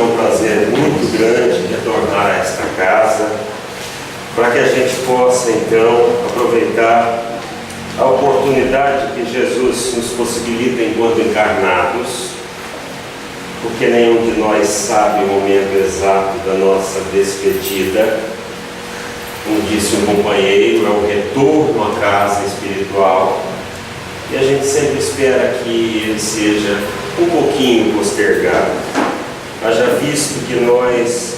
é um prazer muito grande retornar a esta casa, para que a gente possa então aproveitar a oportunidade que Jesus nos possibilita enquanto encarnados, porque nenhum de nós sabe o momento exato da nossa despedida. Como disse um companheiro, é o retorno à casa espiritual, e a gente sempre espera que ele seja um pouquinho postergado. Haja visto que nós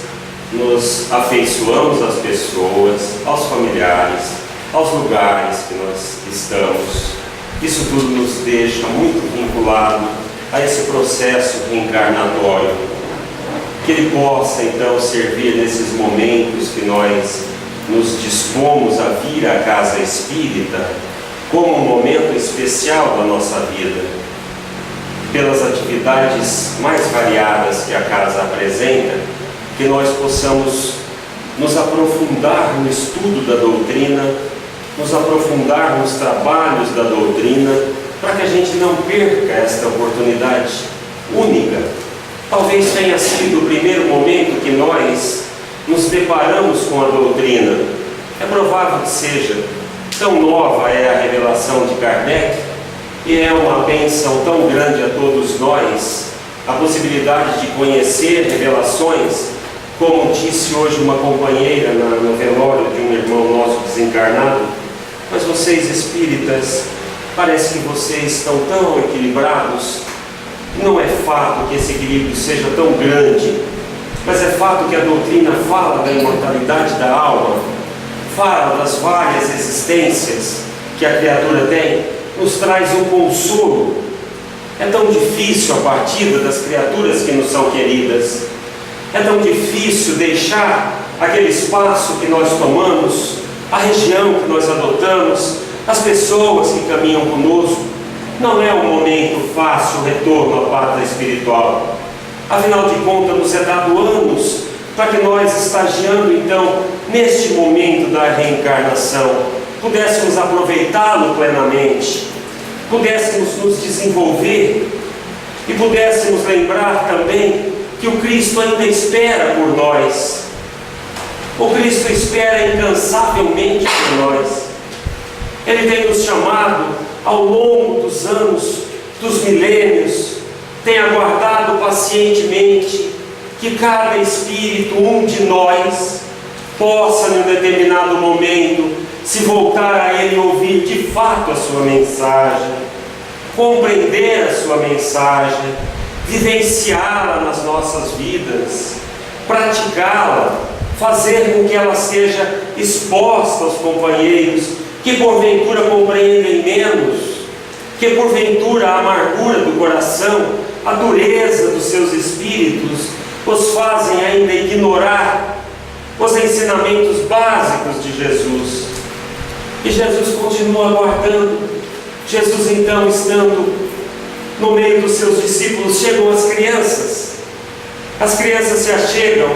nos afeiçoamos às pessoas, aos familiares, aos lugares que nós estamos. Isso tudo nos deixa muito vinculado a esse processo reencarnatório. Que ele possa então servir nesses momentos que nós nos dispomos a vir à casa espírita como um momento especial da nossa vida, pelas atividades mais variadas que a casa apresenta, que nós possamos nos aprofundar no estudo da doutrina, nos aprofundar nos trabalhos da doutrina, para que a gente não perca esta oportunidade única. Talvez tenha sido o primeiro momento que nós nos deparamos com a doutrina. É provável que seja. Tão nova é a revelação de Kardec, e é uma bênção tão grande a todos nós, a possibilidade de conhecer revelações, como disse hoje uma companheira no velório de um irmão nosso desencarnado. Mas vocês espíritas, parece que vocês estão tão equilibrados. Não é fato que esse equilíbrio seja tão grande, mas é fato que a doutrina fala da imortalidade da alma, fala das várias existências que a criatura tem, nos traz um consolo. É tão difícil a partida das criaturas que nos são queridas, é tão difícil deixar aquele espaço que nós tomamos, a região que nós adotamos, as pessoas que caminham conosco. Não é um momento fácil o retorno à pátria espiritual. Afinal de contas, nos é dado anos para que nós, estagiando então neste momento da reencarnação, pudéssemos aproveitá-lo plenamente, pudéssemos nos desenvolver e pudéssemos lembrar também que o Cristo ainda espera por nós. O Cristo espera incansavelmente por nós. Ele tem nos chamado ao longo dos anos, dos milênios, tem aguardado pacientemente que cada espírito, um de nós, possa, em um determinado momento, se voltar a Ele e ouvir de fato a sua mensagem, compreender a sua mensagem, vivenciá-la nas nossas vidas, praticá-la, fazer com que ela seja exposta aos companheiros que porventura compreendem menos, que porventura a amargura do coração, a dureza dos seus espíritos os fazem ainda ignorar os ensinamentos básicos de Jesus. E Jesus continua aguardando. Jesus então, estando no meio dos seus discípulos, chegam as crianças. As crianças se achegam,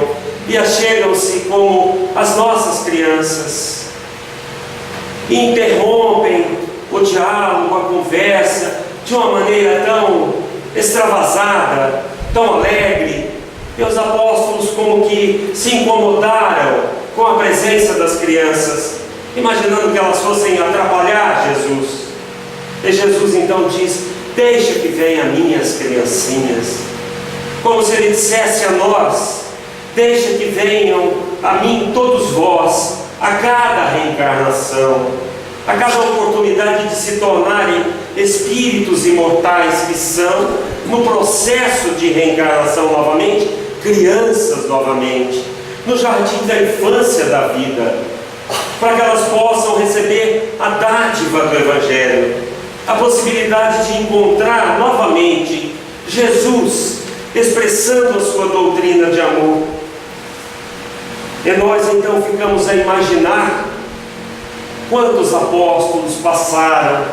e achegam-se como as nossas crianças, e interrompem o diálogo, a conversa, de uma maneira tão extravasada, tão alegre. E os apóstolos como que se incomodaram com a presença das crianças, imaginando que elas fossem atrapalhar Jesus. E Jesus então diz: deixa que venham minhas criancinhas, como se ele dissesse a nós: deixa que venham a mim todos vós, a cada reencarnação, a cada oportunidade de se tornarem espíritos imortais que são, no processo de reencarnação novamente, crianças novamente, no jardim da infância da vida, para que elas possam receber a dádiva do Evangelho, a possibilidade de encontrar novamente Jesus expressando a sua doutrina de amor. E nós então ficamos a imaginar quantos apóstolos passaram,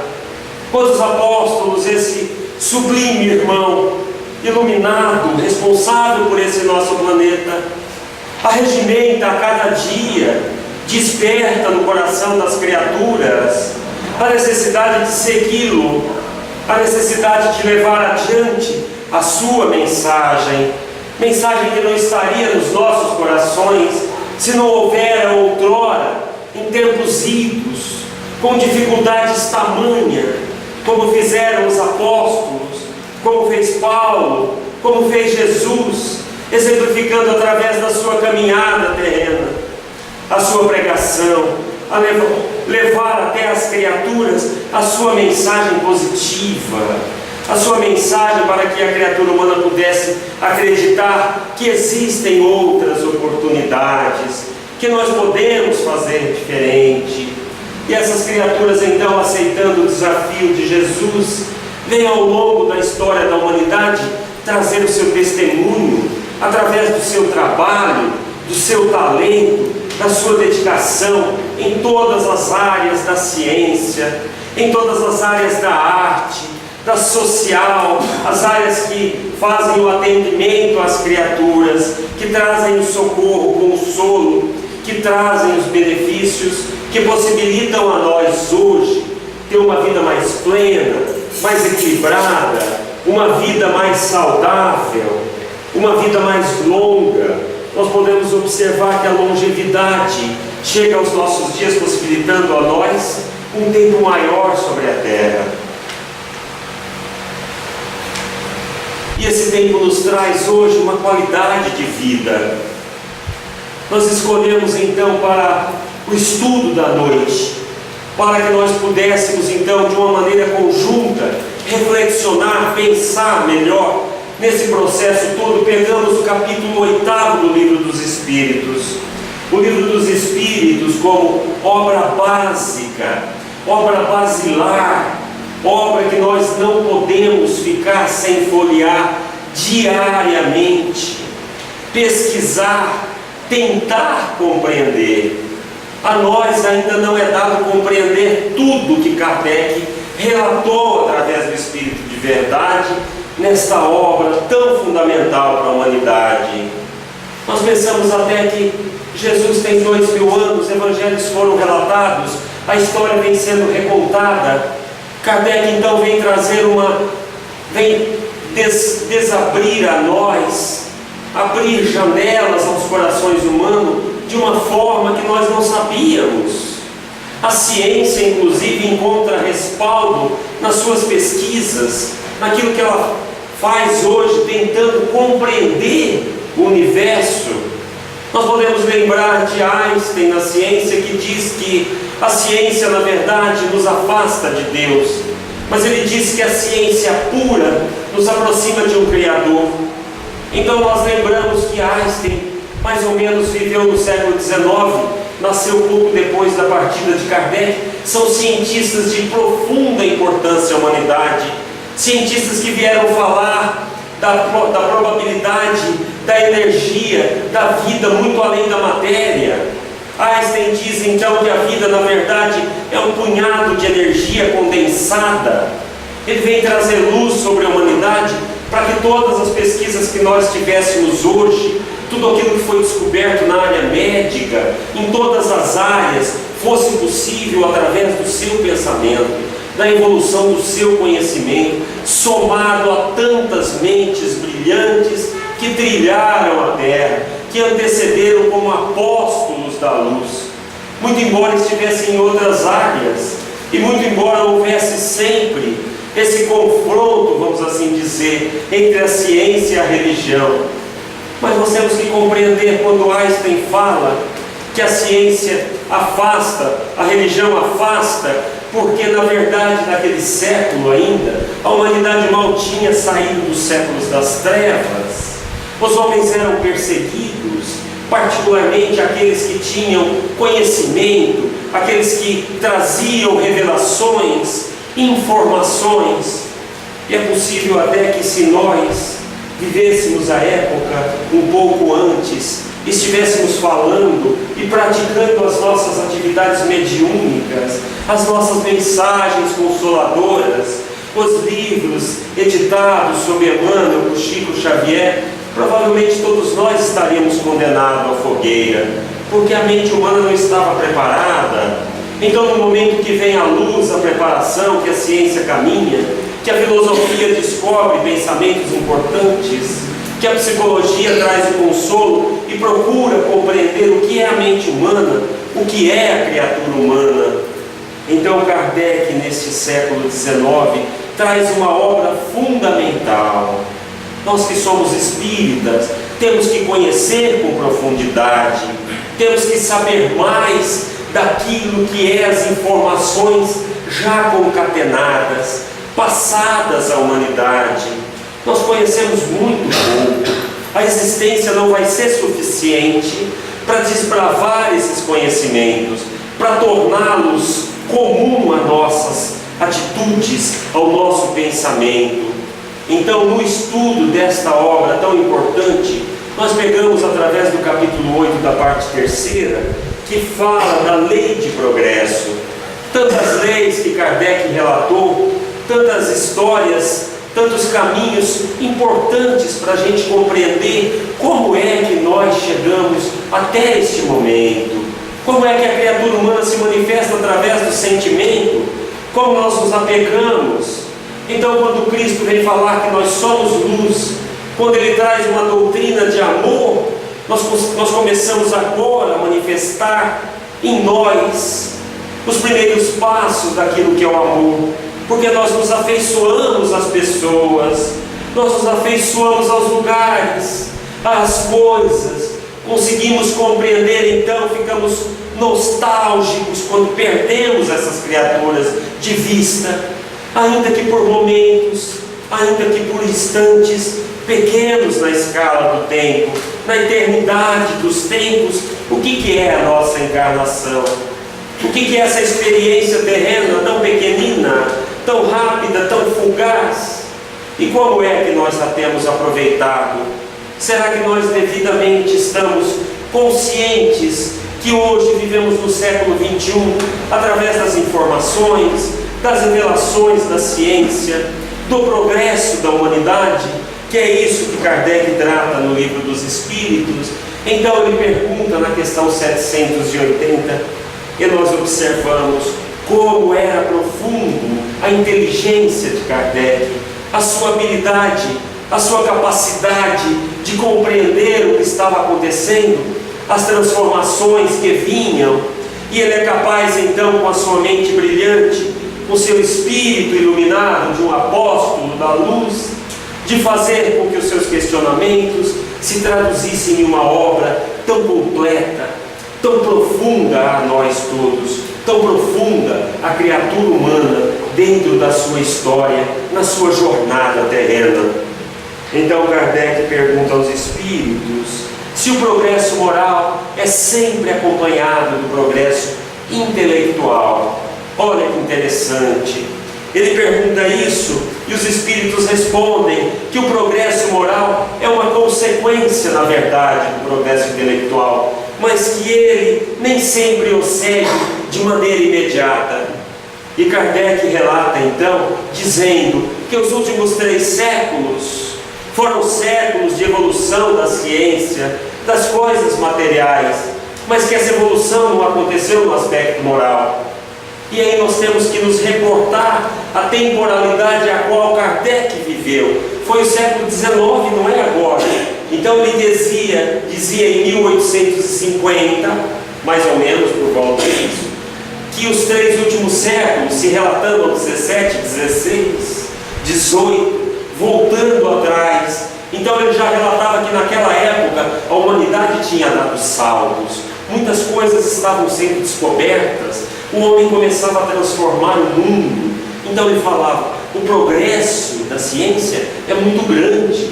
quantos apóstolos esse sublime irmão, iluminado, responsável por esse nosso planeta, arregimenta a cada dia, desperta no coração das criaturas a necessidade de segui-lo, a necessidade de levar adiante a sua mensagem, mensagem que não estaria nos nossos corações se não houvera outrora, em tempos idos, com dificuldades tamanha, como fizeram os apóstolos, como fez Paulo, como fez Jesus, exemplificando através da sua caminhada terrena, a sua pregação, a levar até as criaturas a sua mensagem positiva, a sua mensagem para que a criatura humana pudesse acreditar que existem outras oportunidades, que nós podemos fazer diferente. E essas criaturas, então, aceitando o desafio de Jesus, vêm ao longo da história da humanidade trazer o seu testemunho através do seu trabalho, do seu talento, da sua dedicação em todas as áreas da ciência, em todas as áreas da arte, da social, as áreas que fazem o atendimento às criaturas, que trazem o socorro, o consolo, que trazem os benefícios, que possibilitam a nós hoje ter uma vida mais plena, mais equilibrada, uma vida mais saudável, uma vida mais longa. Nós podemos observar que a longevidade chega aos nossos dias, possibilitando a nós um tempo maior sobre a terra. E esse tempo nos traz hoje uma qualidade de vida. Nós escolhemos então para o estudo da noite, para que nós pudéssemos então de uma maneira conjunta reflexionar, pensar melhor nesse processo todo. Pegamos o capítulo 8º do Livro dos Espíritos. O Livro dos Espíritos como obra básica, obra basilar, obra que nós não podemos ficar sem folhear diariamente, pesquisar, tentar compreender. A nós ainda não é dado compreender tudo que Kardec relatou através do Espírito de Verdade nesta obra tão fundamental para a humanidade. Nós pensamos até que Jesus tem 2000 anos, os evangelhos foram relatados, a história vem sendo recontada. Kardec então vem trazer desabrir a nós, abrir janelas aos corações humanos de uma forma que nós não sabíamos. A ciência, inclusive, encontra respaldo nas suas pesquisas, naquilo que ela faz hoje, tentando compreender o universo. Nós podemos lembrar de Einstein na ciência, que diz que a ciência, na verdade, nos afasta de Deus, mas ele diz que a ciência pura nos aproxima de um Criador. Então nós lembramos que Einstein mais ou menos viveu no século XIX, nasceu pouco depois da partida de Kardec. São cientistas de profunda importância à humanidade, cientistas que vieram falar da probabilidade, da energia, da vida muito além da matéria. Einstein diz então que a vida, na verdade, é um punhado de energia condensada. Ele vem trazer luz sobre a humanidade para que todas as pesquisas que nós tivéssemos hoje, tudo aquilo que foi descoberto na área médica, em todas as áreas, fosse possível através do seu pensamento, da evolução do seu conhecimento, somado a tantas mentes brilhantes que trilharam a terra, que antecederam como apóstolos da luz. Muito embora estivessem em outras áreas, e muito embora houvesse sempre esse confronto, vamos assim dizer, entre a ciência e a religião, mas nós temos que compreender quando Einstein fala que a ciência afasta, a religião afasta, porque na verdade naquele século ainda, a humanidade mal tinha saído dos séculos das trevas. Os homens eram perseguidos, particularmente aqueles que tinham conhecimento, aqueles que traziam revelações, informações. E é possível até que, se nós vivêssemos a época um pouco antes, estivéssemos falando e praticando as nossas atividades mediúnicas, as nossas mensagens consoladoras, os livros editados sob Emmanuel por Chico Xavier, provavelmente todos nós estaríamos condenados à fogueira, porque a mente humana não estava preparada. Então, no momento que vem a luz, a preparação, que a ciência caminha, que a filosofia descobre pensamentos importantes, que que a psicologia traz o consolo e procura compreender o que é a mente humana, o que é a criatura humana. Então Kardec, neste século XIX, traz uma obra fundamental. Nós que somos espíritas, temos que conhecer com profundidade, temos que saber mais daquilo que é as informações já concatenadas, passadas à humanidade. Nós conhecemos muito pouco. A existência não vai ser suficiente para desbravar esses conhecimentos, para torná-los comum a nossas atitudes, ao nosso pensamento. Então, no estudo desta obra tão importante, nós pegamos através do capítulo 8 da parte terceira, que fala da lei de progresso. Tantas leis que Kardec relatou, tantas histórias, tantos caminhos importantes para a gente compreender como é que nós chegamos até este momento, como é que a criatura humana se manifesta através do sentimento, como nós nos apegamos. Então, quando Cristo vem falar que nós somos luz, quando Ele traz uma doutrina de amor, nós começamos agora a manifestar em nós os primeiros passos daquilo que é o amor, porque nós nos afeiçoamos às pessoas, nós nos afeiçoamos aos lugares, às coisas, conseguimos compreender, então ficamos nostálgicos quando perdemos essas criaturas de vista, ainda que por momentos, ainda que por instantes pequenos na escala do tempo, na eternidade dos tempos. O que é a nossa encarnação? O que é essa experiência terrena tão pequenina, tão rápida, tão fugaz? E como é que nós a temos aproveitado? Será que nós devidamente estamos conscientes que hoje vivemos no século XXI, através das informações, das revelações da ciência, do progresso da humanidade, que é isso que Kardec trata no Livro dos Espíritos? Então ele pergunta na questão 780, e nós observamos como era profundo a inteligência de Kardec, a sua habilidade, a sua capacidade de compreender o que estava acontecendo, as transformações que vinham, e ele é capaz então, com a sua mente brilhante, com seu espírito iluminado de um apóstolo da luz, de fazer com que os seus questionamentos se traduzissem em uma obra tão completa, tão profunda a nós todos, tão profunda a criatura humana dentro da sua história, na sua jornada terrena. Então Kardec pergunta aos espíritos se o progresso moral é sempre acompanhado do progresso intelectual. Olha que interessante. Ele pergunta isso e os espíritos respondem que o progresso moral é uma consequência, na verdade, do progresso intelectual, mas que ele nem sempre o segue de maneira imediata. E Kardec relata então, dizendo que os últimos 3 séculos foram séculos de evolução da ciência, das coisas materiais, mas que essa evolução não aconteceu no aspecto moral. E aí nós temos que nos reportar à temporalidade a qual Kardec viveu. Foi o século XIX, não é agora. Então ele dizia em 1850, mais ou menos por volta disso, que os 3 últimos séculos, se relatando ao 17, 16, 18, voltando atrás. Então ele já relatava que naquela época a humanidade tinha dado saltos, muitas coisas estavam sendo descobertas, o homem começava a transformar o mundo. Então ele falava, o progresso da ciência é muito grande.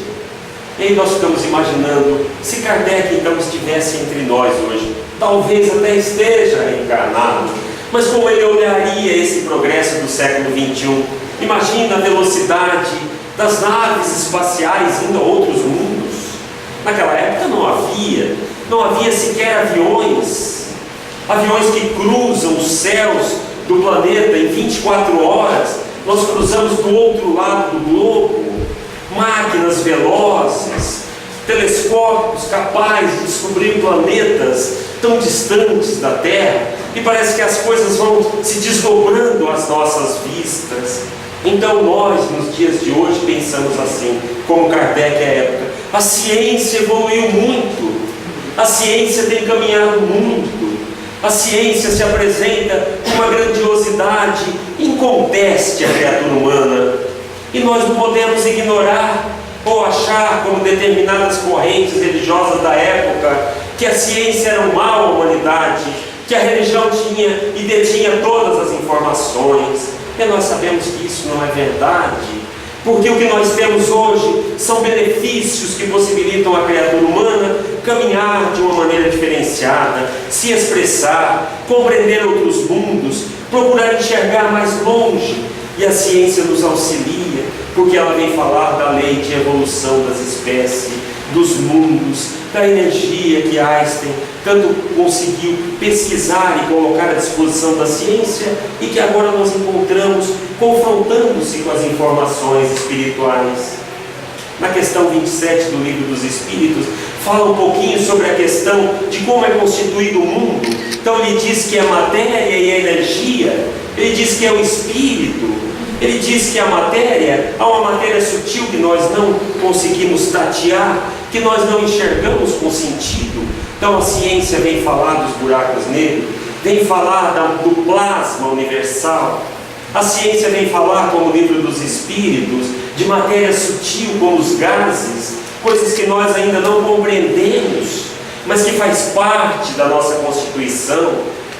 E aí nós ficamos imaginando, se Kardec então estivesse entre nós hoje, talvez até esteja reencarnado, mas como ele olharia esse progresso do século XXI? Imagina a velocidade das naves espaciais indo a outros mundos. Naquela época não havia sequer aviões que cruzam os céus do planeta em 24 horas. Nós cruzamos do outro lado do globo, máquinas velozes, telescópios capazes de descobrir planetas tão distantes da Terra, e parece que as coisas vão se desdobrando às nossas vistas. Então nós, nos dias de hoje, pensamos assim, como Kardec à época, A ciência evoluiu muito, a ciência tem caminhado muito, a ciência se apresenta com uma grandiosidade inconteste à criatura humana, e nós não podemos ignorar ou achar, como determinadas correntes religiosas da época, que a ciência era um mal à humanidade, que a religião tinha e detinha todas as informações. E nós sabemos que isso não é verdade, porque o que nós temos hoje são benefícios que possibilitam a criatura humana caminhar de uma maneira diferenciada, se expressar, compreender outros mundos, procurar enxergar mais longe. E a ciência nos auxilia, porque ela vem falar da lei de evolução das espécies, dos mundos, da energia que Einstein tanto conseguiu pesquisar e colocar à disposição da ciência, e que agora nós encontramos confrontando-se com as informações espirituais. Na questão 27 do Livro dos Espíritos, fala um pouquinho sobre a questão de como é constituído o mundo. Então ele diz que é matéria e é energia, ele diz que é o espírito, ele diz que a matéria, há uma matéria sutil que nós não conseguimos tatear, que nós não enxergamos com sentido. Então a ciência vem falar dos buracos negros, vem falar do plasma universal. A ciência vem falar, como o Livro dos Espíritos, de matéria sutil como os gases, coisas que nós ainda não compreendemos, mas que faz parte da nossa constituição,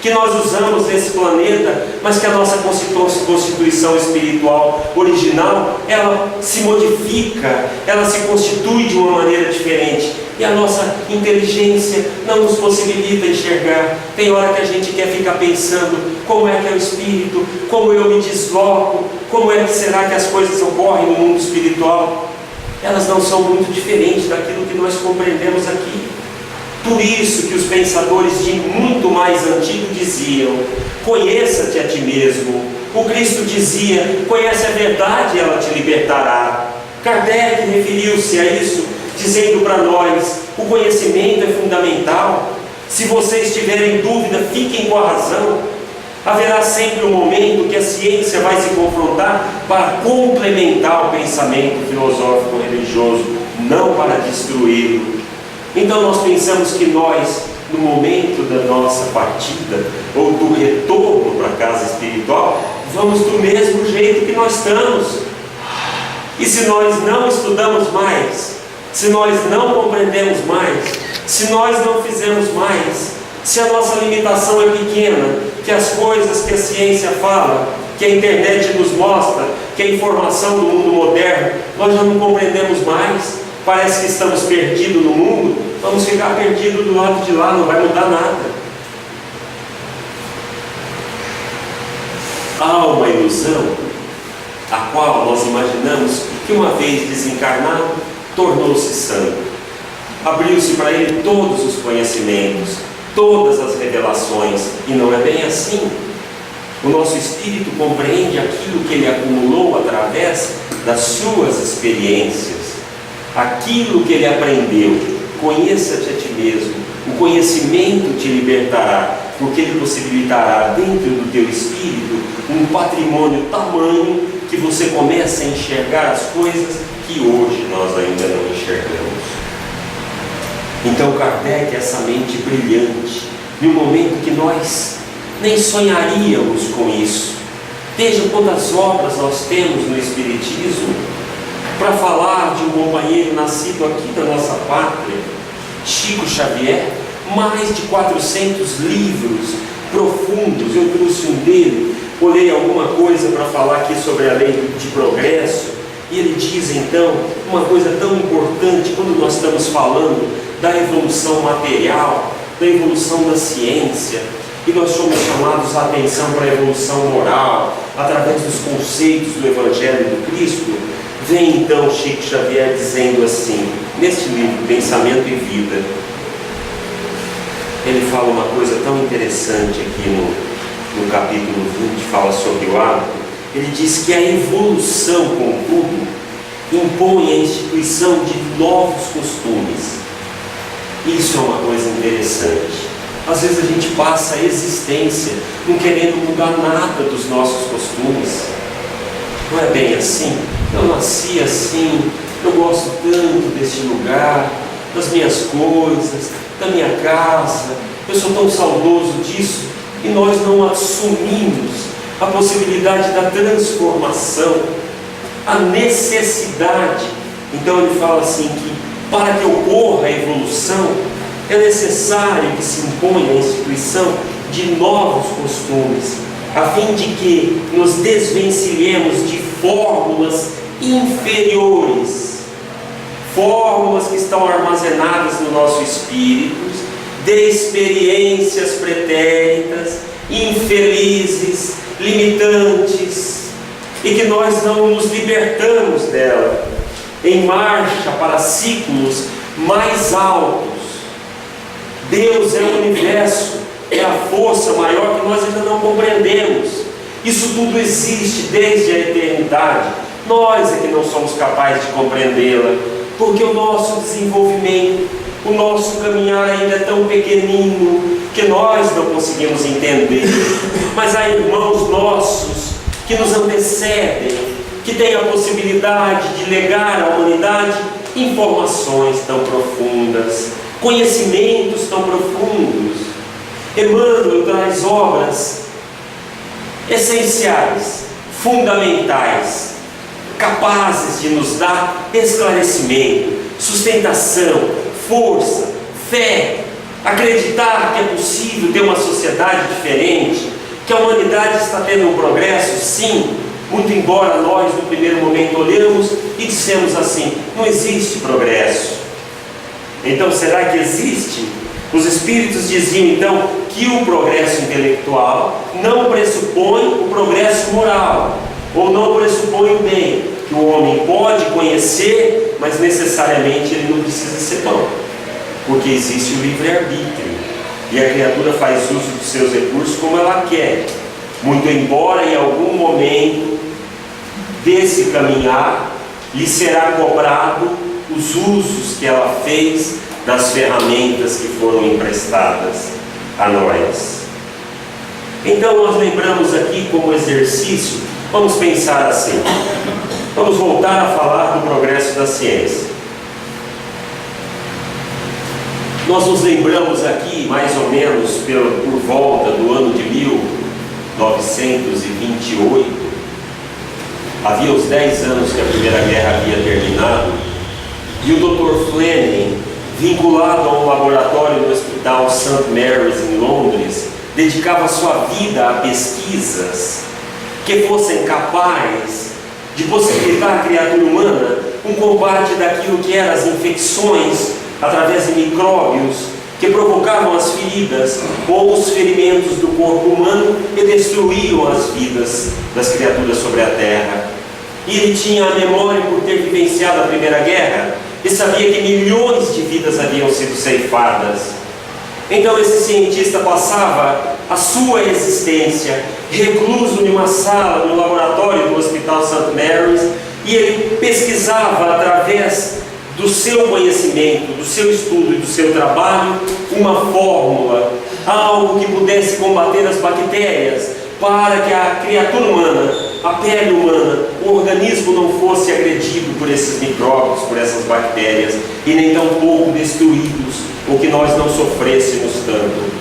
que nós usamos nesse planeta, mas que a nossa constituição espiritual original, ela se modifica, ela se constitui de uma maneira diferente, e a nossa inteligência não nos possibilita enxergar. Tem hora que a gente quer ficar pensando, como é que é o espírito, como eu me desloco, como é que será que as coisas ocorrem no mundo espiritual. Elas não são muito diferentes daquilo que nós compreendemos aqui. Por isso que os pensadores de muito mais antigo diziam: conheça-te a ti mesmo. O Cristo dizia: conhece a verdade e ela te libertará. Kardec referiu-se a isso, dizendo para nós: o conhecimento é fundamental. Se vocês tiverem dúvida, fiquem com a razão. Haverá sempre um momento que a ciência vai se confrontar para complementar o pensamento filosófico religioso, não para destruí-lo. Então nós pensamos que nós, no momento da nossa partida, ou do retorno para a casa espiritual, vamos do mesmo jeito que nós estamos. E se nós não estudamos mais, se nós não compreendemos mais, se nós não fizermos mais, se a nossa limitação é pequena, que as coisas que a ciência fala, que a internet nos mostra, que a informação do mundo moderno, nós já não compreendemos mais, parece que estamos perdidos no mundo, vamos ficar perdidos do lado de lá, não vai mudar nada. Há uma ilusão, a qual nós imaginamos que uma vez desencarnado, tornou-se santo. Abriu-se para ele todos os conhecimentos, todas as revelações, e não é bem assim. O nosso espírito compreende aquilo que ele acumulou através das suas experiências, aquilo que ele aprendeu. Conheça-te a ti mesmo. O conhecimento te libertará, porque ele possibilitará dentro do teu espírito um patrimônio tamanho que você começa a enxergar as coisas que hoje nós ainda não enxergamos. Então Kardec é essa mente brilhante, em um momento que nós nem sonharíamos com isso. Veja quantas obras nós temos no Espiritismo para falar de um companheiro nascido aqui da nossa pátria, Chico Xavier. Mais de 400 livros profundos. Eu trouxe um dele, olhei alguma coisa para falar aqui sobre a lei de progresso, e ele diz então uma coisa tão importante quando nós estamos falando da evolução material, da evolução da ciência, e nós somos chamados a atenção para a evolução moral, através dos conceitos do Evangelho do Cristo. Vem então Chico Xavier dizendo assim, neste livro Pensamento e Vida, ele fala uma coisa tão interessante aqui no capítulo 20, fala sobre o hábito. Ele diz que a evolução, contudo, impõe a instituição de novos costumes. Isso é uma coisa interessante. Às vezes a gente passa a existência não querendo mudar nada dos nossos costumes. Não é bem assim? Eu nasci assim, eu gosto tanto deste lugar, das minhas coisas, da minha casa, eu sou tão saudoso disso, e nós não assumimos a possibilidade da transformação, a necessidade. Então ele fala assim que para que ocorra a evolução, é necessário que se imponha a instituição de novos costumes, a fim de que nos desvencilhemos de fórmulas inferiores, fórmulas que estão armazenadas no nosso espírito, de experiências pretéritas, infelizes, limitantes, e que nós não nos libertamos dela, em marcha para ciclos mais altos. Deus é o universo, é a força maior que nós ainda não compreendemos. Isso tudo existe desde a eternidade. Nós é que não somos capazes de compreendê-la, porque o nosso desenvolvimento, o nosso caminhar ainda é tão pequenino que nós não conseguimos entender. Mas há irmãos nossos que nos antecedem, que têm a possibilidade de legar à humanidade informações tão profundas, conhecimentos tão profundos. Emmanuel traz obras essenciais, fundamentais, capazes de nos dar esclarecimento, sustentação, força, fé, acreditar que é possível ter uma sociedade diferente, que a humanidade está tendo um progresso, sim, muito embora nós no primeiro momento olhamos e dissemos assim: não existe progresso. Então será que existe? Os espíritos diziam então que o progresso intelectual não pressupõe o progresso moral, ou não pressupõe o bem, que o homem pode conhecer, mas necessariamente ele não precisa ser bom, porque existe o livre-arbítrio, e a criatura faz uso dos seus recursos como ela quer, muito embora em algum momento desse caminhar lhe será cobrado os usos que ela fez das ferramentas que foram emprestadas a nós. Então nós lembramos aqui como exercício, vamos pensar assim, vamos voltar a falar do progresso da ciência. Nós nos lembramos aqui, mais ou menos por volta do ano de 1928, havia os 10 anos que a Primeira Guerra havia terminado, e o Dr. Fleming, vinculado a um laboratório no Hospital St. Mary's em Londres, dedicava sua vida a pesquisas que fossem capazes de possibilitar à criatura humana um combate daquilo que eram as infecções através de micróbios que provocavam as feridas ou os ferimentos do corpo humano e destruíam as vidas das criaturas sobre a terra. E ele tinha a memória por ter vivenciado a Primeira Guerra e sabia que milhões de vidas haviam sido ceifadas. Então esse cientista passava a sua existência recluso em uma sala no laboratório do Hospital St. Mary's, e ele pesquisava através do seu conhecimento, do seu estudo e do seu trabalho uma fórmula, algo que pudesse combater as bactérias, para que a criatura humana, a pele humana, o organismo não fosse agredido por esses micróbios, por essas bactérias, e nem tampouco destruídos, ou que nós não sofrêssemos tanto.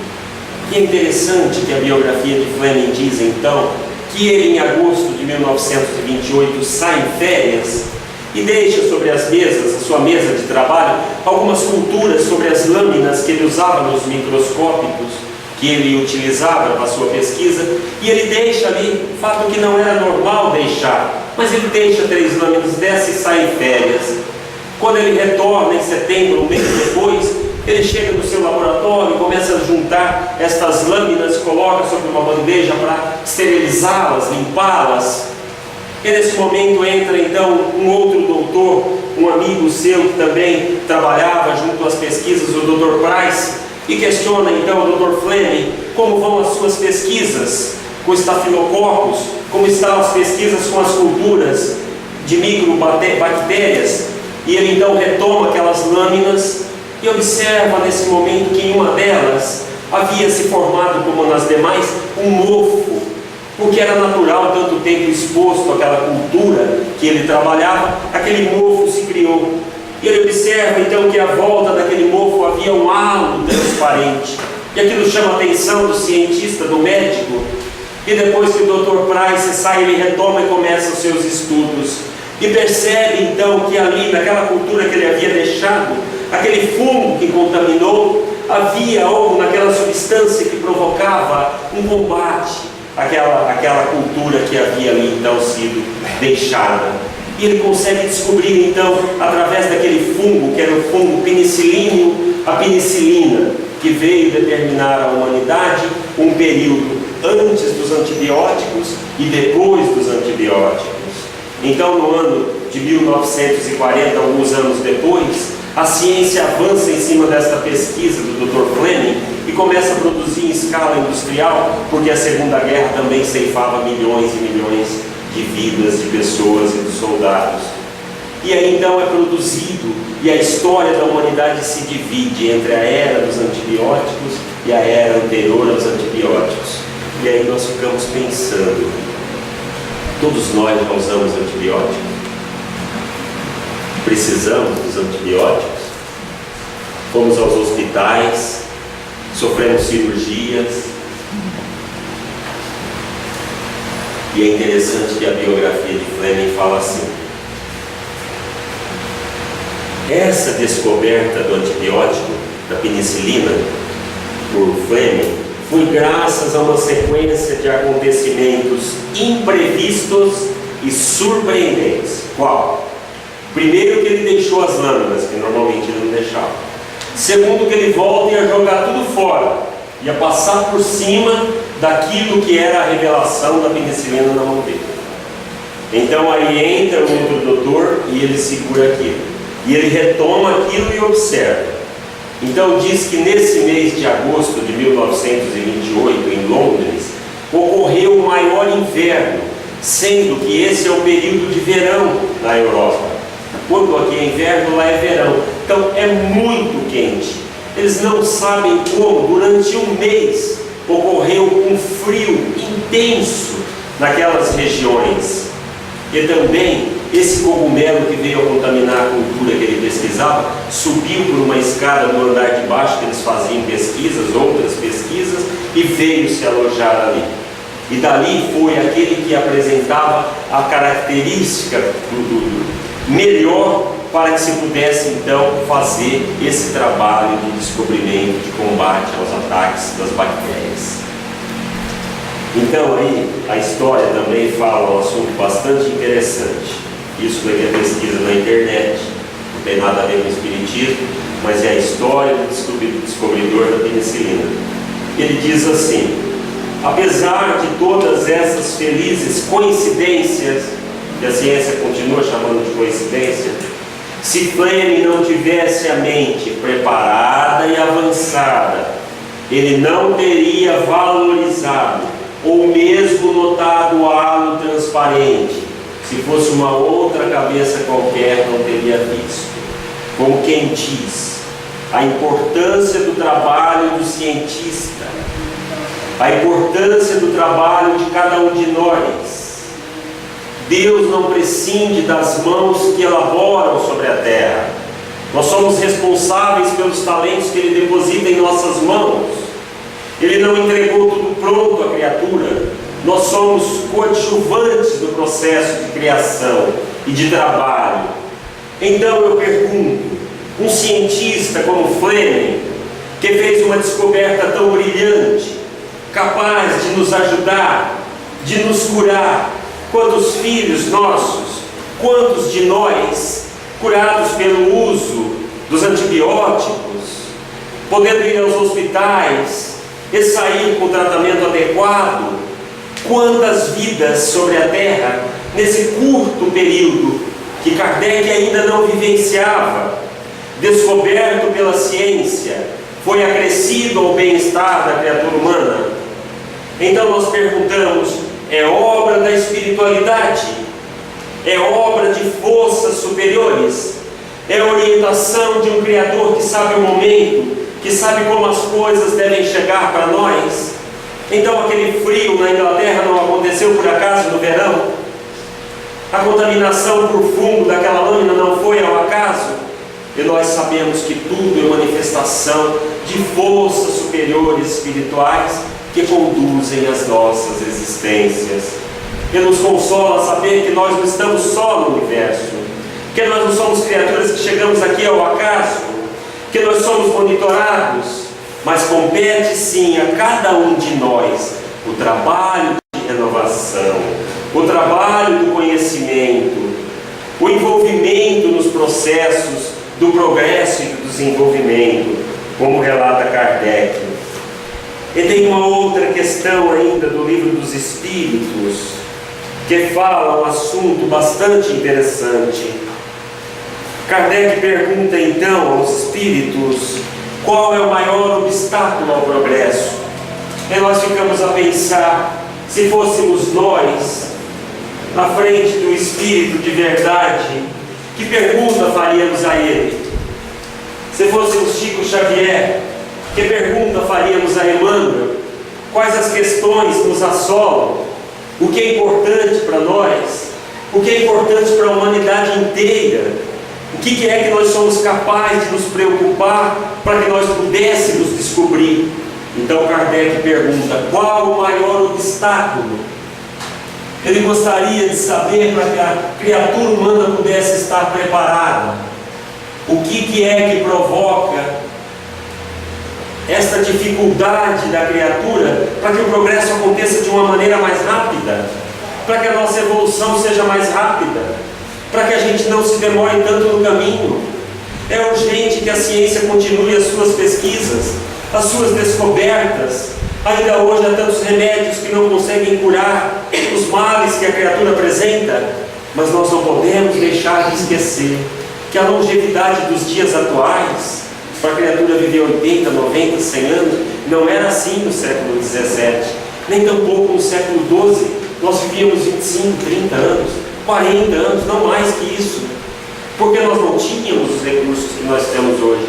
E é interessante que a biografia de Fleming diz então que ele, em agosto de 1928, sai em férias e deixa sobre as mesas, a sua mesa de trabalho, algumas culturas sobre as lâminas que ele usava nos microscópicos que ele utilizava para a sua pesquisa, e ele deixa ali, fato que não era normal deixar, mas ele deixa 3 lâminas dessas e sai em férias. Quando ele retorna em setembro, um mês depois, ele chega no seu laboratório, começa a juntar estas lâminas, coloca sobre uma bandeja para esterilizá-las, limpá-las. E nesse momento entra então um outro doutor, um amigo seu que também trabalhava junto às pesquisas, o Dr. Price, e questiona então o Dr. Fleming como vão as suas pesquisas com estafilococcus, como estão as pesquisas com as culturas de microbactérias. E ele então retoma aquelas lâminas e observa nesse momento que em uma delas havia se formado, como nas demais, um mofo porque era natural, tanto tempo exposto àquela cultura que ele trabalhava, aquele mofo se criou. E ele observa então que à volta daquele mofo havia um halo transparente, e aquilo chama a atenção do cientista, do médico. E depois que o Dr. Price sai, ele retoma e começa os seus estudos, e percebe então que ali, naquela cultura que ele havia deixado, aquele fungo que contaminou, havia algo naquela substância que provocava um combate àquela cultura que havia ali então sido deixada. E ele consegue descobrir então, através daquele fungo, que era o fungo penicilíneo, a penicilina, que veio determinar à humanidade um período antes dos antibióticos e depois dos antibióticos. Então, no ano de 1940, alguns anos depois, a ciência avança em cima desta pesquisa do Dr. Fleming e começa a produzir em escala industrial, porque a Segunda Guerra também ceifava milhões e milhões de vidas de pessoas e de soldados. E aí então é produzido, e a história da humanidade se divide entre a era dos antibióticos e a era anterior aos antibióticos. E aí nós ficamos pensando, todos nós já usamos antibióticos? Precisamos dos antibióticos? Fomos aos hospitais, sofremos cirurgias. E é interessante que a biografia de Fleming fala assim: essa descoberta do antibiótico, da penicilina, por Fleming, foi graças a uma sequência de acontecimentos imprevistos e surpreendentes. Qual? Primeiro, que ele deixou as lâminas, que normalmente ele não deixava. Segundo, que ele volta e ia jogar tudo fora, ia passar por cima daquilo que era a revelação da penicilina na mão dele. Então aí entra o outro doutor e ele segura aquilo, e ele retoma aquilo e observa. Então diz que nesse mês de agosto de 1928, em Londres, ocorreu o maior inverno, sendo que esse é o período de verão na Europa. Quando aqui é inverno, lá é verão. Então é muito quente. Eles não sabem como, durante um mês, ocorreu um frio intenso naquelas regiões. E também esse cogumelo que veio a contaminar a cultura que ele pesquisava, subiu por uma escada no andar de baixo, que eles faziam pesquisas, outras pesquisas, e veio se alojar ali. E dali foi aquele que apresentava a característica melhor para que se pudesse então fazer esse trabalho de descobrimento, de combate aos ataques das bactérias. Então aí a história também fala um assunto bastante interessante. Isso daqui é pesquisa na internet, não tem nada a ver com o espiritismo, mas é a história do descobridor da penicilina. Ele diz assim: apesar de todas essas felizes coincidências, que a ciência continua chamando de coincidência, se Fleming não tivesse a mente preparada e avançada, ele não teria valorizado ou mesmo notado o halo transparente. Se fosse uma outra cabeça qualquer, não teria visto. Como quem diz, a importância do trabalho do cientista, a importância do trabalho de cada um de nós. Deus não prescinde das mãos que elaboram sobre a terra. Nós somos responsáveis pelos talentos que Ele deposita em nossas mãos. Ele não entregou tudo pronto à criatura. Nós somos coadjuvantes do processo de criação e de trabalho. Então eu pergunto, um cientista como Fleming, que fez uma descoberta tão brilhante, capaz de nos ajudar, de nos curar, quantos filhos nossos, quantos de nós, curados pelo uso dos antibióticos, podendo ir aos hospitais e sair com o tratamento adequado, quantas vidas sobre a Terra, nesse curto período que Kardec ainda não vivenciava, descoberto pela ciência, foi acrescido ao bem-estar da criatura humana. Então nós perguntamos, é obra da espiritualidade? É obra de forças superiores? É orientação de um Criador que sabe o momento, que sabe como as coisas devem chegar para nós? Então aquele frio na Inglaterra não aconteceu por acaso no verão? A contaminação por fungo daquela lâmina não foi ao acaso? E nós sabemos que tudo é manifestação de forças superiores espirituais que conduzem as nossas existências. E nos consola saber que nós não estamos só no universo, que nós não somos criaturas que chegamos aqui ao acaso, que nós somos monitorados, mas compete sim a cada um de nós o trabalho de renovação, o trabalho do conhecimento, o envolvimento nos processos do progresso e do desenvolvimento, como relata Kardec. E tem uma outra questão ainda do Livro dos Espíritos, que fala um assunto bastante interessante. Kardec pergunta então aos espíritos qual é o maior obstáculo ao progresso. E nós ficamos a pensar, se fôssemos nós na frente do Espírito de verdade, que pergunta faríamos a ele? Se fôssemos Chico Xavier, que pergunta faríamos a Emmanuel? Quais as questões nos assolam? O que é importante para nós? O que é importante para a humanidade inteira? O que é que nós somos capazes de nos preocupar para que nós pudéssemos descobrir? Então Kardec pergunta, qual o maior obstáculo? Ele gostaria de saber para que a criatura humana pudesse estar preparada. O que é que provoca esta dificuldade da criatura para que o progresso aconteça de uma maneira mais rápida, para que a nossa evolução seja mais rápida, para que a gente não se demore tanto no caminho. É urgente que a ciência continue as suas pesquisas, as suas descobertas. Ainda hoje há tantos remédios que não conseguem curar os males que a criatura apresenta, mas nós não podemos deixar de esquecer que a longevidade dos dias atuais, para a criatura viver 80, 90, 100 anos, não era assim no século XVII, nem tampouco no século XII. Nós vivíamos 25, 30 anos, 40 anos, não mais que isso, porque nós não tínhamos os recursos que nós temos hoje.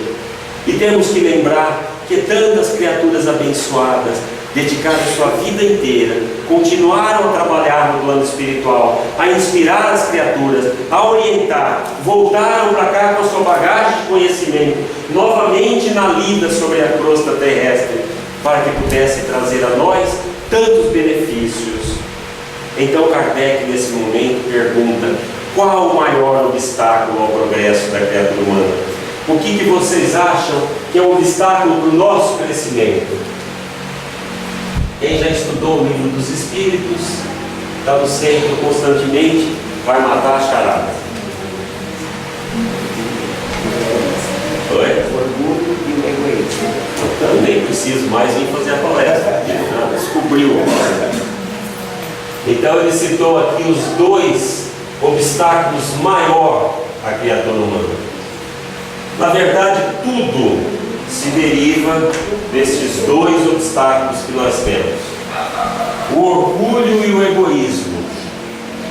E temos que lembrar que tantas criaturas abençoadas dedicaram sua vida inteira, continuaram a trabalhar no plano espiritual, a inspirar as criaturas, a orientar, voltaram para cá com a sua bagagem de conhecimento, novamente na lida sobre a crosta terrestre, para que pudesse trazer a nós tantos benefícios. Então Kardec nesse momento pergunta, qual o maior obstáculo ao progresso da criatura humana? O que vocês acham que é um obstáculo para o nosso crescimento? Quem já estudou o Livro dos Espíritos, está no centro constantemente, vai matar a charada. Oi? O orgulho e o egoísmo. Eu nem preciso mais vir fazer a palestra. Descobriu. Então ele citou aqui os dois obstáculos maiores à criatura humana. Na verdade, tudo se deriva desses dois obstáculos que nós temos: o orgulho e o egoísmo.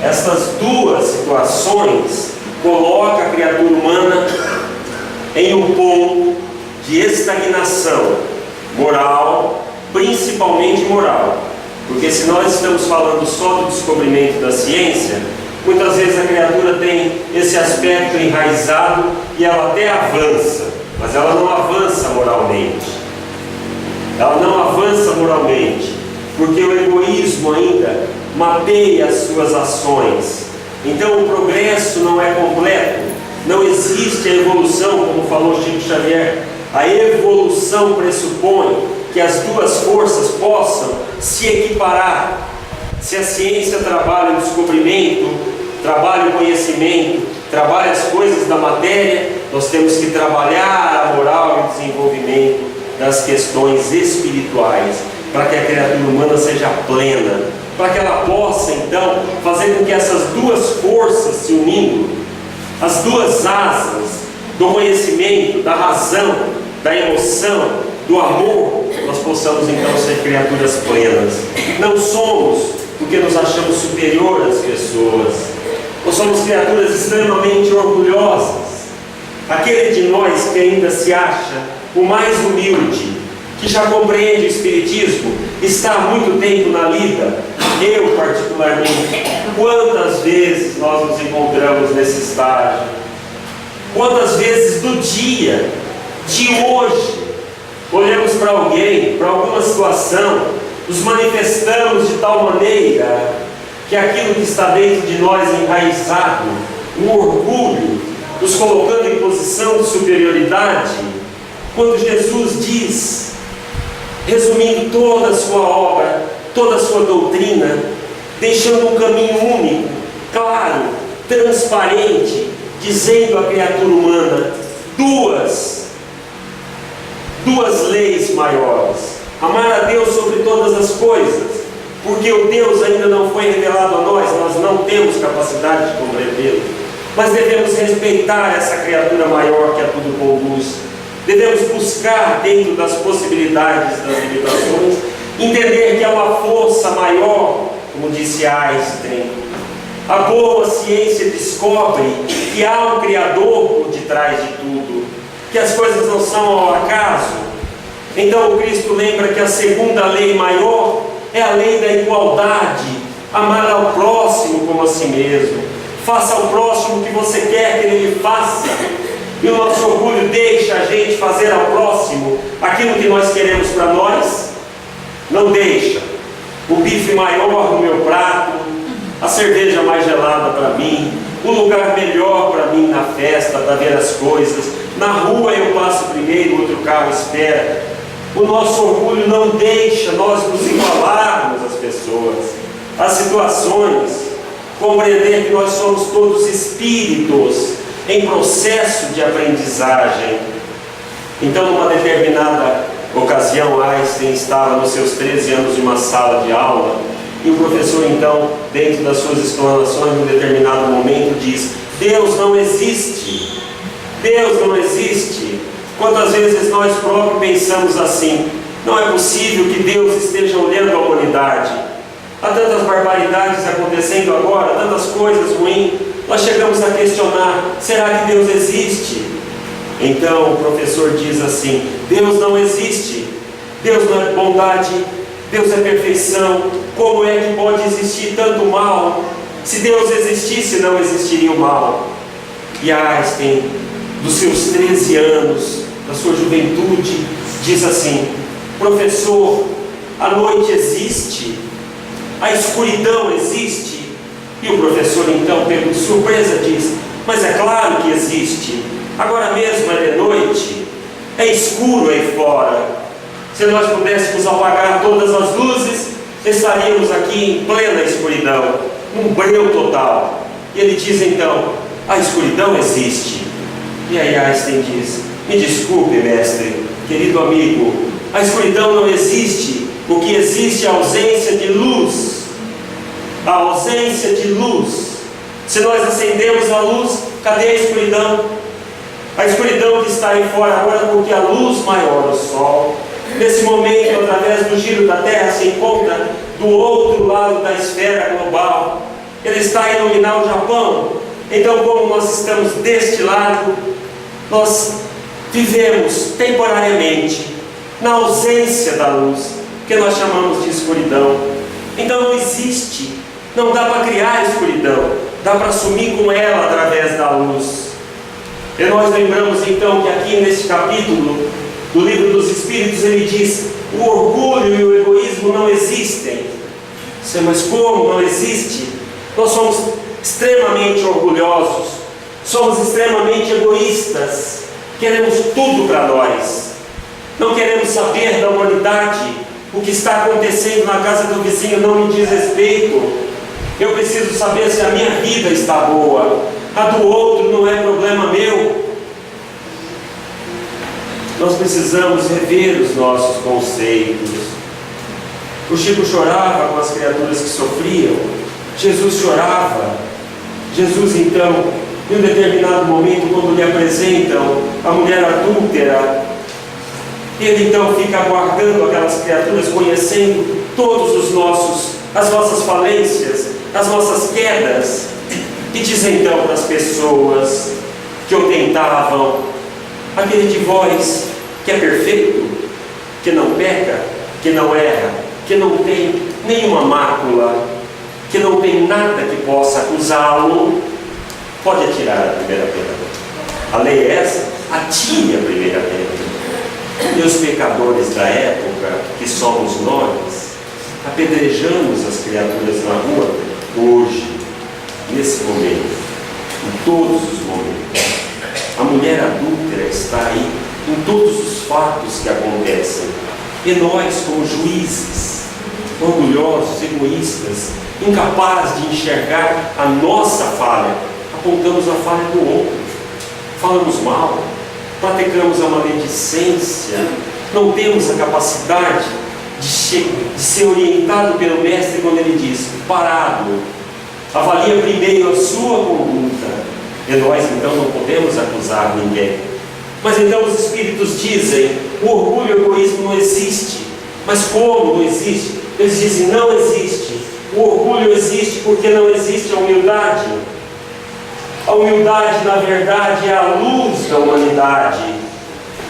Estas duas situações colocam a criatura humana em um ponto de estagnação moral, principalmente moral. Porque se nós estamos falando só do descobrimento da ciência, muitas vezes a criatura tem esse aspecto enraizado e ela até avança, mas ela não avança moralmente. Ela não avança moralmente, porque o egoísmo ainda mapeia as suas ações. Então o progresso não é completo, não existe a evolução, como falou Chico Xavier. A evolução pressupõe que as duas forças possam se equiparar. Se a ciência trabalha o descobrimento, trabalha o conhecimento, trabalha as coisas da matéria, nós temos que trabalhar a moral e o desenvolvimento das questões espirituais, para que a criatura humana seja plena, para que ela possa então fazer com que essas duas forças se unindo, as duas asas do conhecimento, da razão, da emoção, do amor, nós possamos então ser criaturas plenas. Não somos porque nos achamos superior às pessoas. Nós somos criaturas extremamente orgulhosas. Aquele de nós que ainda se acha o mais humilde, que já compreende o Espiritismo, está há muito tempo na lida, eu particularmente, quantas vezes nós nos encontramos nesse estágio? Quantas vezes do dia, de hoje, olhamos para alguém, para alguma situação, nos manifestamos de tal maneira que aquilo que está dentro de nós enraizado, um orgulho, nos colocando em posição de superioridade, quando Jesus diz, resumindo toda a sua obra, toda a sua doutrina, deixando um caminho único, claro, transparente, dizendo à criatura humana duas leis maiores: amar a Deus sobre todas as coisas, porque o Deus ainda não foi revelado a nós não temos capacidade de compreendê-lo, mas devemos respeitar essa criatura maior que a tudo conduz. Devemos buscar, dentro das possibilidades das limitações, entender que há uma força maior, como disse Einstein. A boa ciência descobre que há um Criador por detrás de tudo, que as coisas não são ao acaso. Então o Cristo lembra que a segunda lei maior é a lei da igualdade, amar ao próximo como a si mesmo. Faça ao próximo o que você quer que ele lhe faça. E o nosso orgulho deixa a gente fazer ao próximo aquilo que nós queremos para nós? Não deixa. O bife maior no meu prato, a cerveja mais gelada para mim, o lugar melhor para mim na festa, para ver as coisas. Na rua eu passo primeiro, outro carro espera. O nosso orgulho não deixa nós nos igualarmos às pessoas, às situações, compreender que nós somos todos espíritos em processo de aprendizagem. Então, numa determinada ocasião, Einstein estava nos seus 13 anos em uma sala de aula, e o professor, então, dentro das suas explanações, em um determinado momento, diz: Deus não existe. Deus não existe. Quantas vezes nós próprios pensamos assim: não é possível que Deus esteja olhando a humanidade. Há tantas barbaridades acontecendo agora, tantas coisas ruins. Nós chegamos a questionar: será que Deus existe? Então o professor diz assim: Deus não existe. Deus não é bondade, Deus é perfeição. Como é que pode existir tanto mal? Se Deus existisse, não existiria o mal. E Einstein, dos seus 13 anos, da sua juventude, diz assim: professor, a noite existe, a escuridão existe. E o professor então, de surpresa, diz: mas é claro que existe, agora mesmo é de noite, é escuro aí fora. Se nós pudéssemos apagar todas as luzes, estaríamos aqui em plena escuridão, um breu total. E ele diz então: a escuridão existe. E aí Einstein diz: me desculpe, mestre, querido amigo, a escuridão não existe. O que existe é a ausência de luz. A ausência de luz. Se nós acendemos a luz, cadê a escuridão? A escuridão que está aí fora agora, porque a luz maior do sol, nesse momento, através do giro da Terra, se encontra do outro lado da esfera global. Ele está a iluminar o Japão. Então, como nós estamos deste lado, nós vivemos temporariamente na ausência da luz, que nós chamamos de escuridão. Então não existe, não dá para criar escuridão, dá para assumir com ela através da luz. E nós lembramos então que aqui neste capítulo do Livro dos Espíritos ele diz: o orgulho e o egoísmo não existem. Mas como não existe? Nós somos extremamente orgulhosos, somos extremamente egoístas, queremos tudo para nós, não queremos saber da humanidade. O que está acontecendo na casa do vizinho não me diz respeito. Eu preciso saber se a minha vida está boa, a do outro não é problema meu. Nós precisamos rever os nossos conceitos. O Chico chorava com as criaturas que sofriam, Jesus chorava. Jesus então, em um determinado momento, quando lhe apresentam a mulher adúltera, ele então fica aguardando aquelas criaturas, conhecendo as nossas falências, as nossas quedas, e diz então para as pessoas que o tentavam: aquele de vós que é perfeito, que não peca, que não erra, que não tem nenhuma mácula, que não tem nada que possa acusá-lo, pode atirar a primeira pedra. A lei é essa: atire a primeira pedra. E os pecadores da época, que somos nós, apedrejamos as criaturas na rua hoje, nesse momento, em todos os momentos. A mulher adúltera está aí em todos os fatos que acontecem. E nós, como juízes, orgulhosos, egoístas, incapazes de enxergar a nossa falha, apontamos a falha do outro, falamos mal, praticamos a maledicência, não temos a capacidade de ser orientado pelo Mestre quando ele diz: parado, avalia primeiro a sua conduta. E nós então não podemos acusar ninguém. Mas então os Espíritos dizem: o orgulho e o egoísmo não existe. Mas como não existe? Eles dizem: não existe. O orgulho existe porque não existe a humildade. A humildade, na verdade, é a luz da humanidade.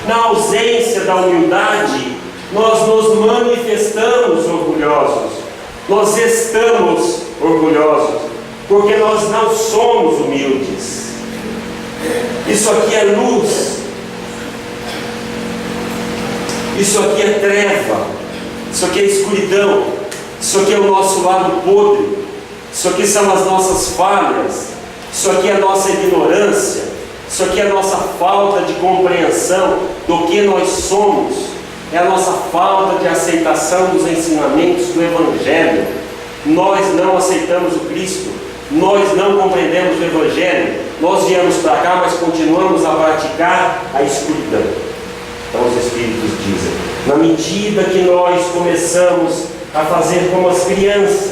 Na ausência da humildade, nós nos manifestamos orgulhosos. Nós estamos orgulhosos porque nós não somos humildes. Isso aqui é luz. Isso aqui é treva. Isso aqui é escuridão. Isso aqui é o nosso lado podre. Isso aqui são as nossas falhas. Isso aqui é a nossa ignorância. Isso aqui é a nossa falta de compreensão do que nós somos. É a nossa falta de aceitação dos ensinamentos do Evangelho. Nós não aceitamos o Cristo. Nós não compreendemos o Evangelho. Nós viemos para cá, mas continuamos a praticar a escuridão. Então os Espíritos dizem: na medida que nós começamos a fazer como as crianças,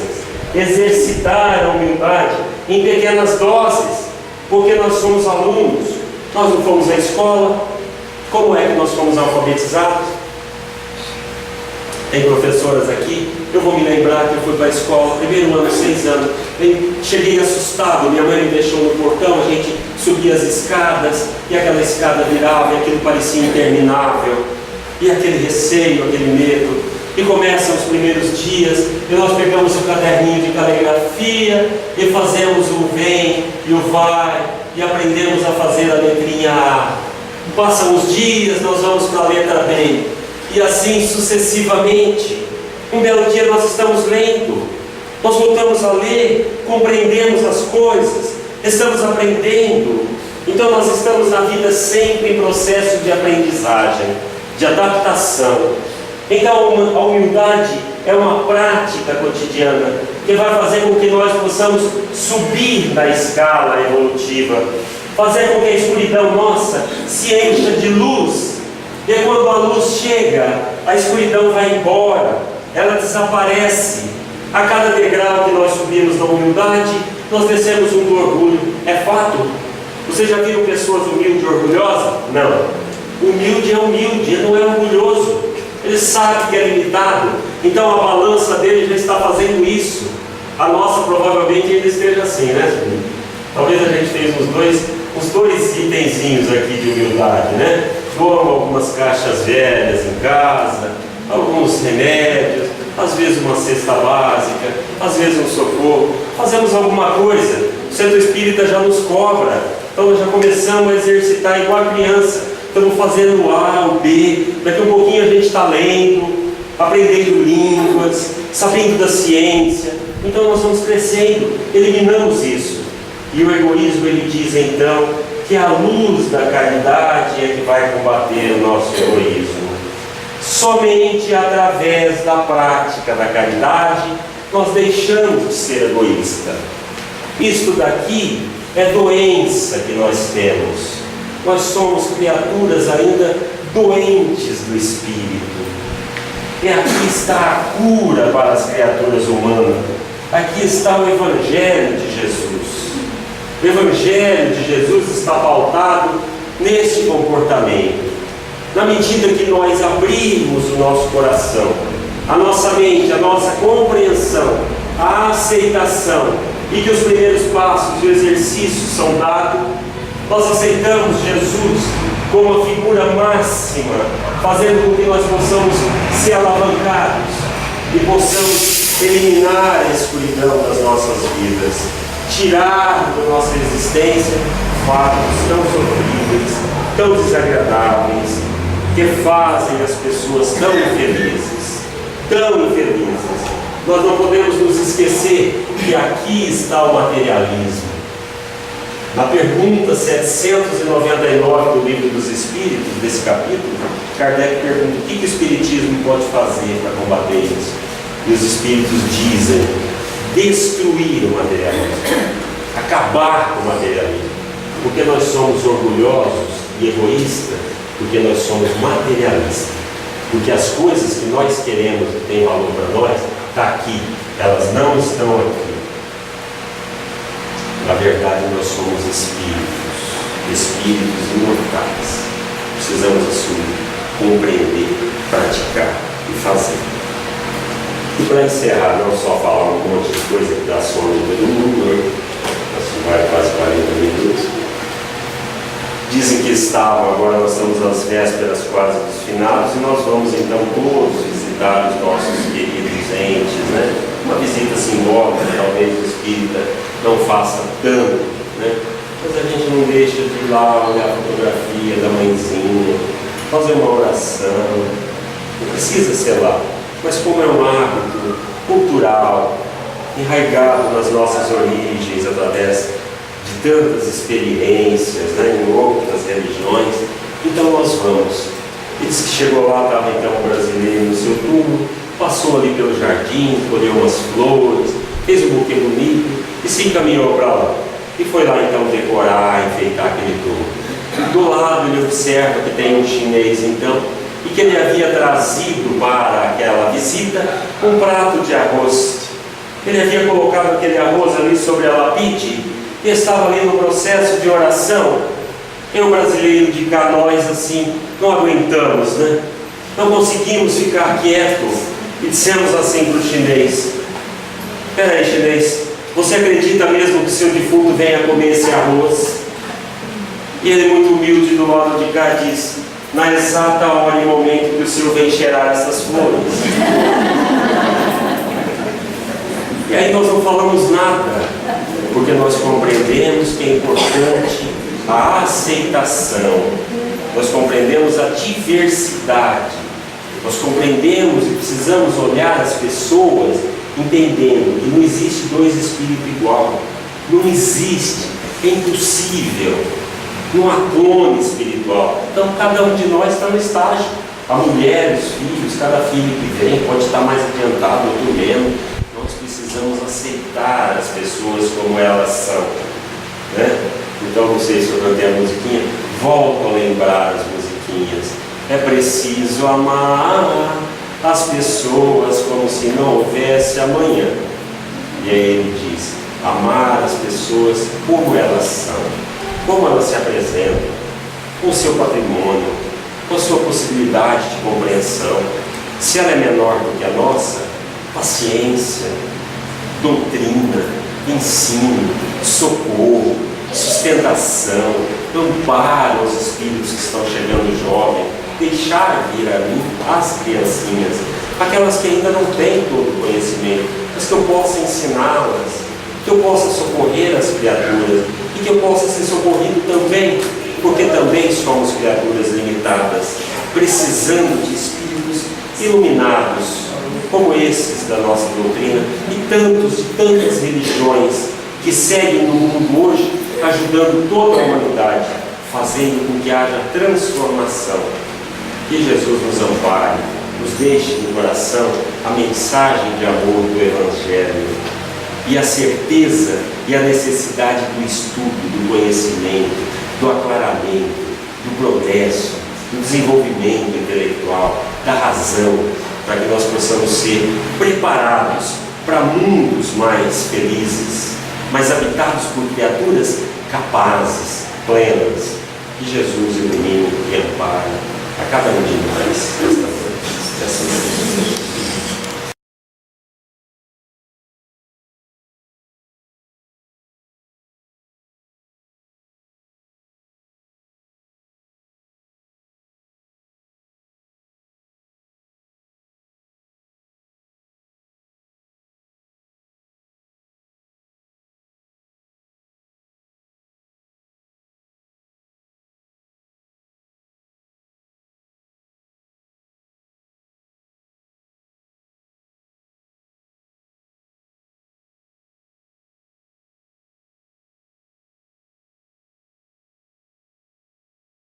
exercitar a humildade em pequenas doses, porque nós somos alunos, nós não fomos à escola. Como é que nós fomos alfabetizados? Tem professoras aqui, eu vou me lembrar que eu fui para a escola, primeiro ano, 6 anos, cheguei assustado, minha mãe me deixou no portão, a gente subia as escadas, e aquela escada virava, e aquilo parecia interminável, e aquele receio, aquele medo, e começam os primeiros dias, e nós pegamos o caderninho de caligrafia, e fazemos o vem e o vai, e aprendemos a fazer a letrinha A. Passam os dias, nós vamos para a letra B, e assim sucessivamente. Um belo dia nós estamos lendo, nós voltamos a ler, compreendemos as coisas, estamos aprendendo. Então nós estamos na vida sempre em processo de aprendizagem, de adaptação. Então a humildade é uma prática cotidiana que vai fazer com que nós possamos subir na escala evolutiva, fazer com que a escuridão nossa se encha de luz. E quando a luz chega, a escuridão vai embora, ela desaparece. A cada degrau que nós subimos na humildade, nós descemos um do orgulho. É fato. Você já viu pessoas humildes e orgulhosas? Não. Humilde é humilde, ele não é orgulhoso. Ele sabe que é limitado. Então a balança dele já está fazendo isso. A nossa provavelmente ele esteja assim, né? Talvez a gente fez uns dois itenzinhos aqui de humildade, né? Doamos algumas caixas velhas em casa, alguns remédios, às vezes uma cesta básica, às vezes um socorro. Fazemos alguma coisa, o centro espírita já nos cobra. Então nós já começamos a exercitar igual a criança. Estamos fazendo o A, o B, daqui a um pouquinho a gente está lendo, aprendendo línguas, sabendo da ciência. Então nós vamos crescendo, eliminamos isso. E o egoísmo, ele diz então que a luz da caridade é que vai combater o nosso egoísmo. Somente através da prática da caridade nós deixamos de ser egoísta. Isto daqui é doença que nós temos. Nós somos criaturas ainda doentes do Espírito. E aqui está a cura para as criaturas humanas. Aqui está o Evangelho de Jesus. O Evangelho de Jesus está pautado neste comportamento. Na medida que nós abrimos o nosso coração, a nossa mente, a nossa compreensão, a aceitação, e que os primeiros passos do exercício são dados, nós aceitamos Jesus como a figura máxima, fazendo com que nós possamos ser alavancados e possamos eliminar a escuridão das nossas vidas, tirar da nossa existência fatos tão sofríveis, tão desagradáveis, que fazem as pessoas tão infelizes, tão infelizes. Nós não podemos nos esquecer que aqui está o materialismo. Na pergunta 799 do Livro dos Espíritos, desse capítulo, Kardec pergunta o que o Espiritismo pode fazer para combater isso. E os Espíritos dizem: destruir o materialismo, acabar com o materialismo. Porque nós somos orgulhosos e egoístas, porque nós somos materialistas. Porque as coisas que nós queremos e têm valor para nós, está aqui, elas não estão aqui. Na verdade, nós somos espíritos imortais. Precisamos assumir, compreender, praticar e fazer. E para encerrar, não só falar um monte de coisa que dá sono em todo mundo, assim vai quase 40 minutos. Dizem que estavam, agora nós estamos às vésperas quase dos finados, e nós vamos então todos visitar os nossos queridos entes, né? Uma visita simbólica, talvez o espírita não faça tanto, né? Mas a gente não deixa de ir lá olhar a fotografia da mãezinha, fazer uma oração. Não precisa ser lá, mas como é um hábito cultural, enraizado nas nossas origens, através de tantas experiências, né, em outras religiões, então nós vamos. Ele disse que chegou lá, estava então um brasileiro no seu túmulo, passou ali pelo jardim, colheu umas flores, fez um buquê bonito e se encaminhou para lá. E foi lá então decorar, enfeitar aquele túmulo. Do lado ele observa que tem um chinês então, e que ele havia trazido para aquela visita um prato de arroz. Ele havia colocado aquele arroz ali sobre a lapide e estava ali no processo de oração. E o brasileiro de cá, nós assim, não aguentamos, né? Não conseguimos ficar quietos e dissemos assim para o chinês: peraí, chinês, você acredita mesmo que seu defunto venha comer esse arroz? E ele, muito humilde do lado de cá, diz: na exata hora e momento que o senhor vem cheirar essas flores. E aí nós não falamos nada, porque nós compreendemos que é importante a aceitação, nós compreendemos a diversidade, nós compreendemos e precisamos olhar as pessoas entendendo que não existe dois espíritos iguais, não existe, é impossível, não há clone espiritual. Então cada um de nós está no estágio, a mulher, os filhos, cada filho que vem pode estar mais adiantado, outro menos. Nós precisamos aceitar as pessoas como elas são, né? Então, não sei se eu cantei a musiquinha, volto a lembrar as musiquinhas. É preciso amar as pessoas como se não houvesse amanhã. E aí ele diz: amar as pessoas como elas são, como elas se apresentam, com o seu patrimônio, com a sua possibilidade de compreensão. Se ela é menor do que a nossa, paciência, doutrina, ensino, socorro, sustentação, amparo aos espíritos que estão chegando jovens, deixar vir a mim as criancinhas, aquelas que ainda não têm todo o conhecimento, mas que eu possa ensiná-las, que eu possa socorrer as criaturas e que eu possa ser socorrido também, porque também somos criaturas limitadas, precisando de espíritos iluminados, como esses da nossa doutrina e tantas religiões que seguem no mundo hoje, ajudando toda a humanidade, fazendo com que haja transformação. Que Jesus nos ampare, nos deixe no coração a mensagem de amor do Evangelho e a certeza e a necessidade do estudo, do conhecimento, do aclaramento, do progresso, do desenvolvimento intelectual, da razão, para que nós possamos ser preparados para mundos mais felizes, mas habitados por criaturas capazes, plenas. Que Jesus ilumine e ampare a cada um de nós nesta noite.